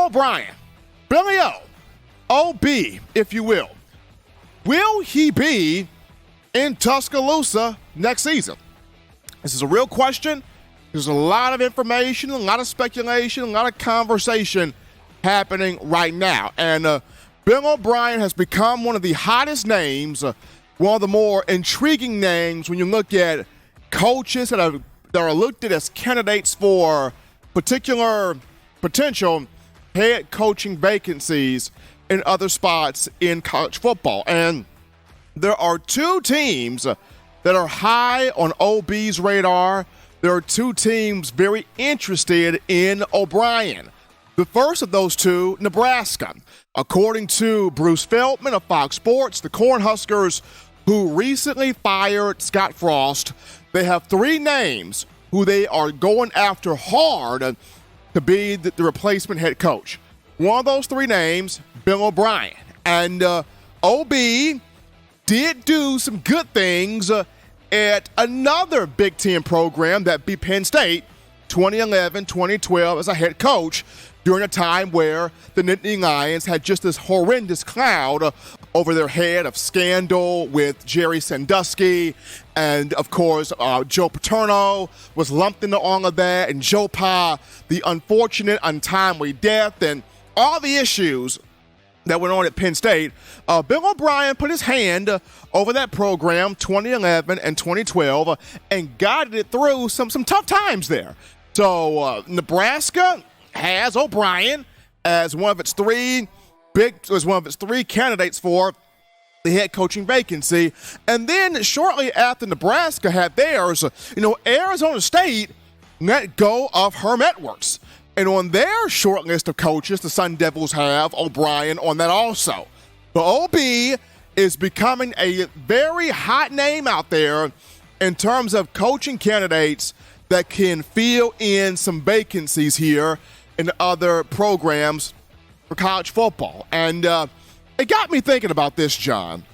O'Brien, Billy O, OB, if you will he be in Tuscaloosa next season? This is a real question. There's a lot of information, a lot of speculation, a lot of conversation happening right now. And Bill O'Brien has become one of the hottest names, one of the more intriguing names when you look at coaches that are looked at as candidates for particular potential head coaching vacancies in other spots in college football. And there are two teams that are high on OB's radar. There are two teams very interested in O'Brien. The first of those two, Nebraska. According to Bruce Feldman of Fox Sports, the Cornhuskers, who recently fired Scott Frost, they have three names who they are going after hard to be the replacement head coach. One of those three names, Bill O'Brien. And OB did do some good things at another Big Ten program, that be Penn State, 2011, 2012 as a head coach during a time where the Nittany Lions had just this horrendous cloud over their head of scandal with Jerry Sandusky. And, of course, Joe Paterno was lumped into all of that. And Joe Pa, the unfortunate, untimely death, and all the issues that went on at Penn State. Bill O'Brien put his hand over that program 2011 and 2012 and guided it through some tough times there. So Nebraska has O'Brien as one of its three candidates for the head coaching vacancy. And then shortly after Nebraska had theirs, Arizona State let go of Herm Edwards. And on their short list of coaches, the Sun Devils have O'Brien on that also. But OB is becoming a very hot name out there in terms of coaching candidates that can fill in some vacancies here in other programs for college football. And it got me thinking about this, John.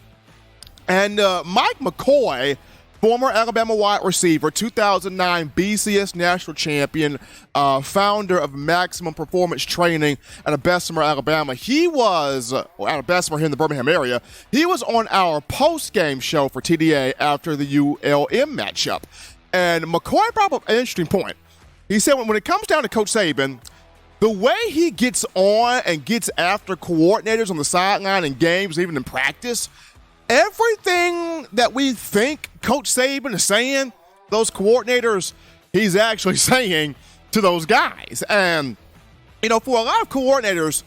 And Mike McCoy, former Alabama wide receiver, 2009 BCS national champion, founder of Maximum Performance Training out of Bessemer, Alabama. He was, out of Bessemer here in the Birmingham area, he was on our post-game show for TDA after the ULM matchup. And McCoy brought up an interesting point. He said when it comes down to Coach Saban, the way he gets on and gets after coordinators on the sideline in games, even in practice, everything that we think Coach Saban is saying, those coordinators, he's actually saying to those guys. And, for a lot of coordinators,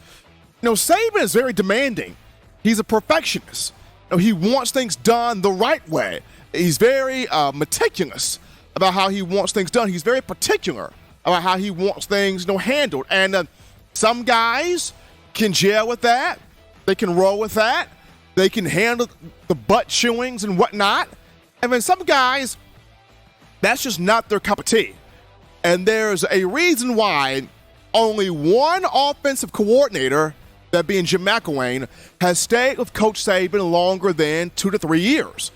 Saban is very demanding. He's a perfectionist. He wants things done the right way. He's very meticulous about how he wants things done. He's very particular about how he wants things, handled. And some guys can gel with that. They can roll with that. They can handle the butt chewings and whatnot. And then some guys, that's just not their cup of tea. And there's a reason why only one offensive coordinator, that being Jim McElwain, has stayed with Coach Saban longer than 2 to 3 years.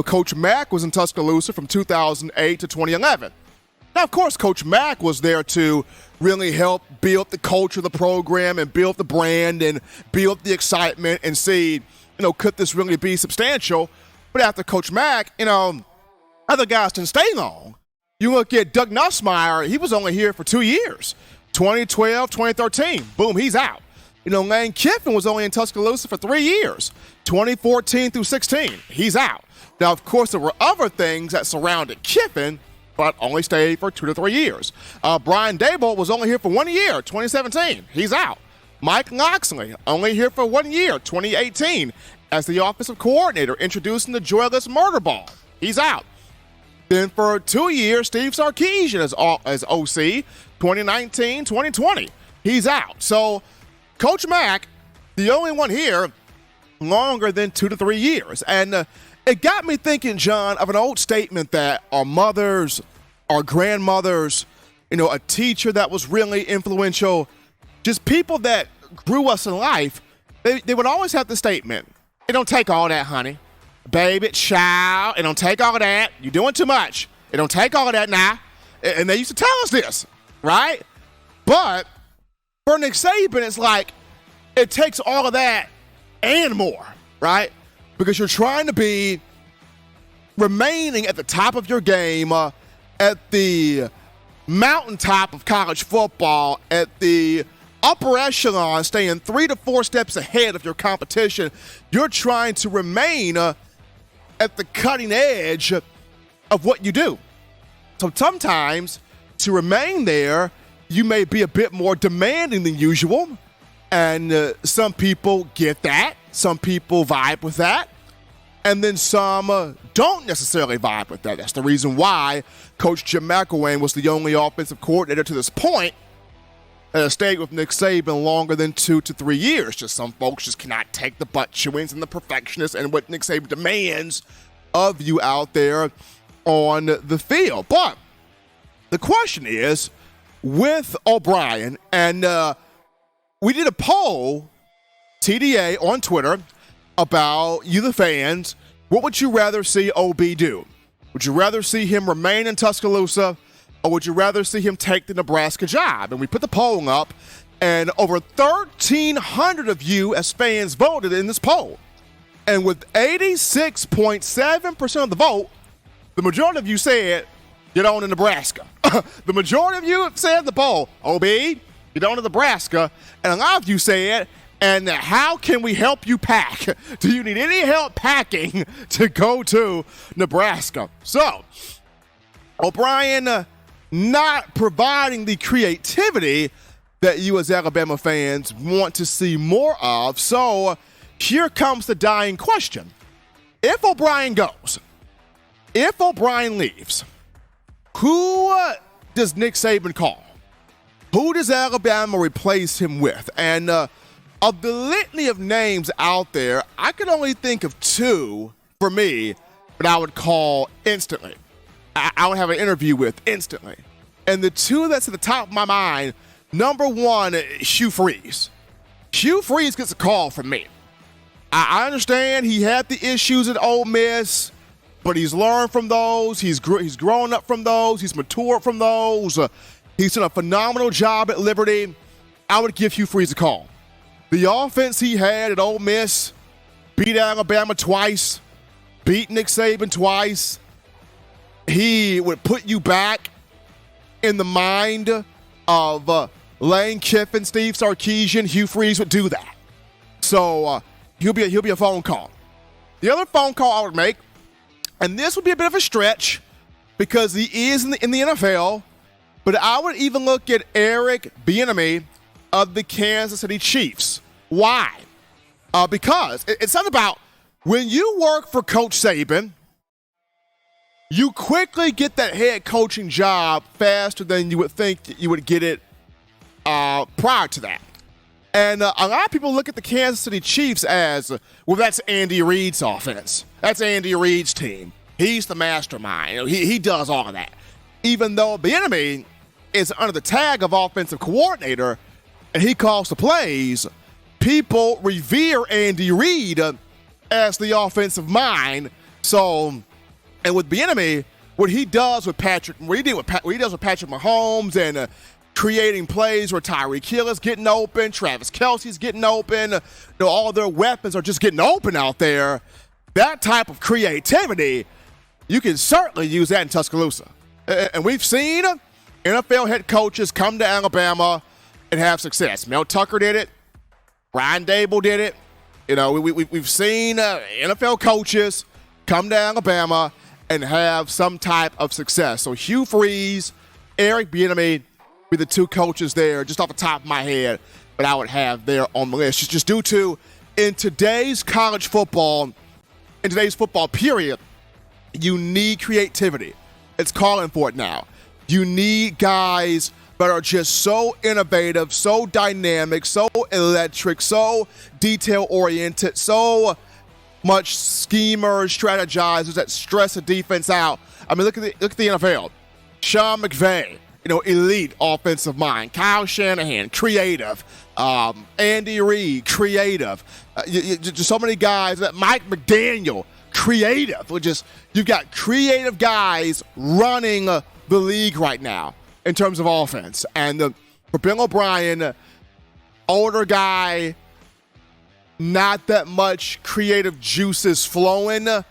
Coach Mack was in Tuscaloosa from 2008 to 2011. Now, of course, Coach Mack was there to really help build the culture of the program and build the brand and build the excitement and see, could this really be substantial? But after Coach Mack, other guys didn't stay long. You look at Doug Nussmeier, he was only here for 2 years. 2012, 2013, boom, he's out. Lane Kiffin was only in Tuscaloosa for 3 years. 2014 through 16, he's out. Now, of course, there were other things that surrounded Kiffin, but only stayed for 2 to 3 years. Brian Daboll was only here for 1 year, 2017. He's out. Mike Locksley, only here for 1 year, 2018, as the offensive coordinator, introducing the joyless murder ball. He's out. Then for 2 years, Steve Sarkisian as OC, 2019, 2020. He's out. So Coach Mack, the only one here longer than 2 to 3 years. And it got me thinking, John, of an old statement that our mothers, our grandmothers, a teacher that was really influential, just people that grew us in life, they would always have the statement, it don't take all that, honey. Baby, child, it don't take all of that. You're doing too much. It don't take all of that now. And they used to tell us this, right? But For Nick Saban, it's like it takes all of that and more, right? Because you're trying to be remaining at the top of your game, at the mountaintop of college football, at the upper echelon, staying 3 to 4 steps ahead of your competition. You're trying to remain at the cutting edge of what you do. So sometimes to remain there, you may be a bit more demanding than usual. And some people get that. Some people vibe with that. And then some don't necessarily vibe with that. That's the reason why Coach Jim McElwain was the only offensive coordinator to this point that has stayed with Nick Saban longer than 2 to 3 years. Just some folks just cannot take the butt chewings and the perfectionist and what Nick Saban demands of you out there on the field. But the question is, with O'Brien, and we did a poll, TDA, on Twitter about you, the fans. What would you rather see OB do? Would you rather see him remain in Tuscaloosa, or would you rather see him take the Nebraska job? And we put the poll up, and over 1,300 of you as fans voted in this poll. And with 86.7% of the vote, the majority of you said, get on to Nebraska. The majority of you said in the poll, OB, get on to Nebraska. And a lot of you said, and how can we help you pack? Do you need any help packing to go to Nebraska? So, O'Brien not providing the creativity that you as Alabama fans want to see more of. So, here comes the dying question. If O'Brien goes, if O'Brien leaves, who does Nick Saban call? Who does Alabama replace him with? And of the litany of names out there, I could only think of 2 for me that I would call instantly. I would have an interview with instantly. And the 2 that's at the top of my mind, number 1, Hugh Freeze. Hugh Freeze gets a call from me. I understand he had the issues at Ole Miss, but he's learned from those. He's grown up from those. He's matured from those. He's done a phenomenal job at Liberty. I would give Hugh Freeze a call. The offense he had at Ole Miss, beat Alabama twice, beat Nick Saban twice. He would put you back in the mind of Lane Kiffin, Steve Sarkisian. Hugh Freeze would do that. So he'll be a phone call. The other phone call I would make, and this would be a bit of a stretch because he is in the NFL, but I would even look at Eric Bieniemy of the Kansas City Chiefs. Why? Because it's not about when you work for Coach Saban, you quickly get that head coaching job faster than you would think that you would get it prior to that. And a lot of people look at the Kansas City Chiefs as, well, that's Andy Reid's offense. That's Andy Reid's team. He's the mastermind. He does all of that. Even though Bieniemy is under the tag of offensive coordinator and he calls the plays, people revere Andy Reid as the offensive mind. So, and with Bieniemy, what he does with Patrick Mahomes and creating plays where Tyreek Hill is getting open, Travis Kelce's getting open, all their weapons are just getting open out there. That type of creativity, you can certainly use that in Tuscaloosa. And we've seen NFL head coaches come to Alabama and have success. Mel Tucker did it. Brian Dable did it. We've seen NFL coaches come to Alabama and have some type of success. So Hugh Freeze, Eric Bieniemy be the 2 coaches there, just off the top of my head, that I would have there on the list. Just due to, in today's college football, in today's football period, you need creativity. It's calling for it now. You need guys that are just so innovative, so dynamic, so electric, so detail-oriented, so much schemers, strategizers that stress the defense out. I mean, look at the NFL. Sean McVay, elite offensive mind. Kyle Shanahan, creative. Andy Reid, creative. Just so many guys. Mike McDaniel, creative. You've got creative guys running the league right now in terms of offense. And for Bill O'Brien older guy, not that much creative juices flowing, and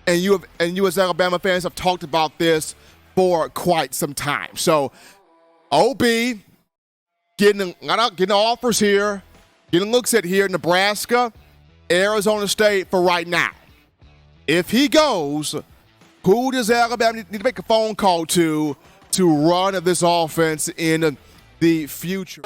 you as Alabama fans have talked about this for quite some time. So, OB getting offers here, getting looks at here, Nebraska, Arizona State for right now. If he goes, who does Alabama need to make a phone call to run this offense in the future?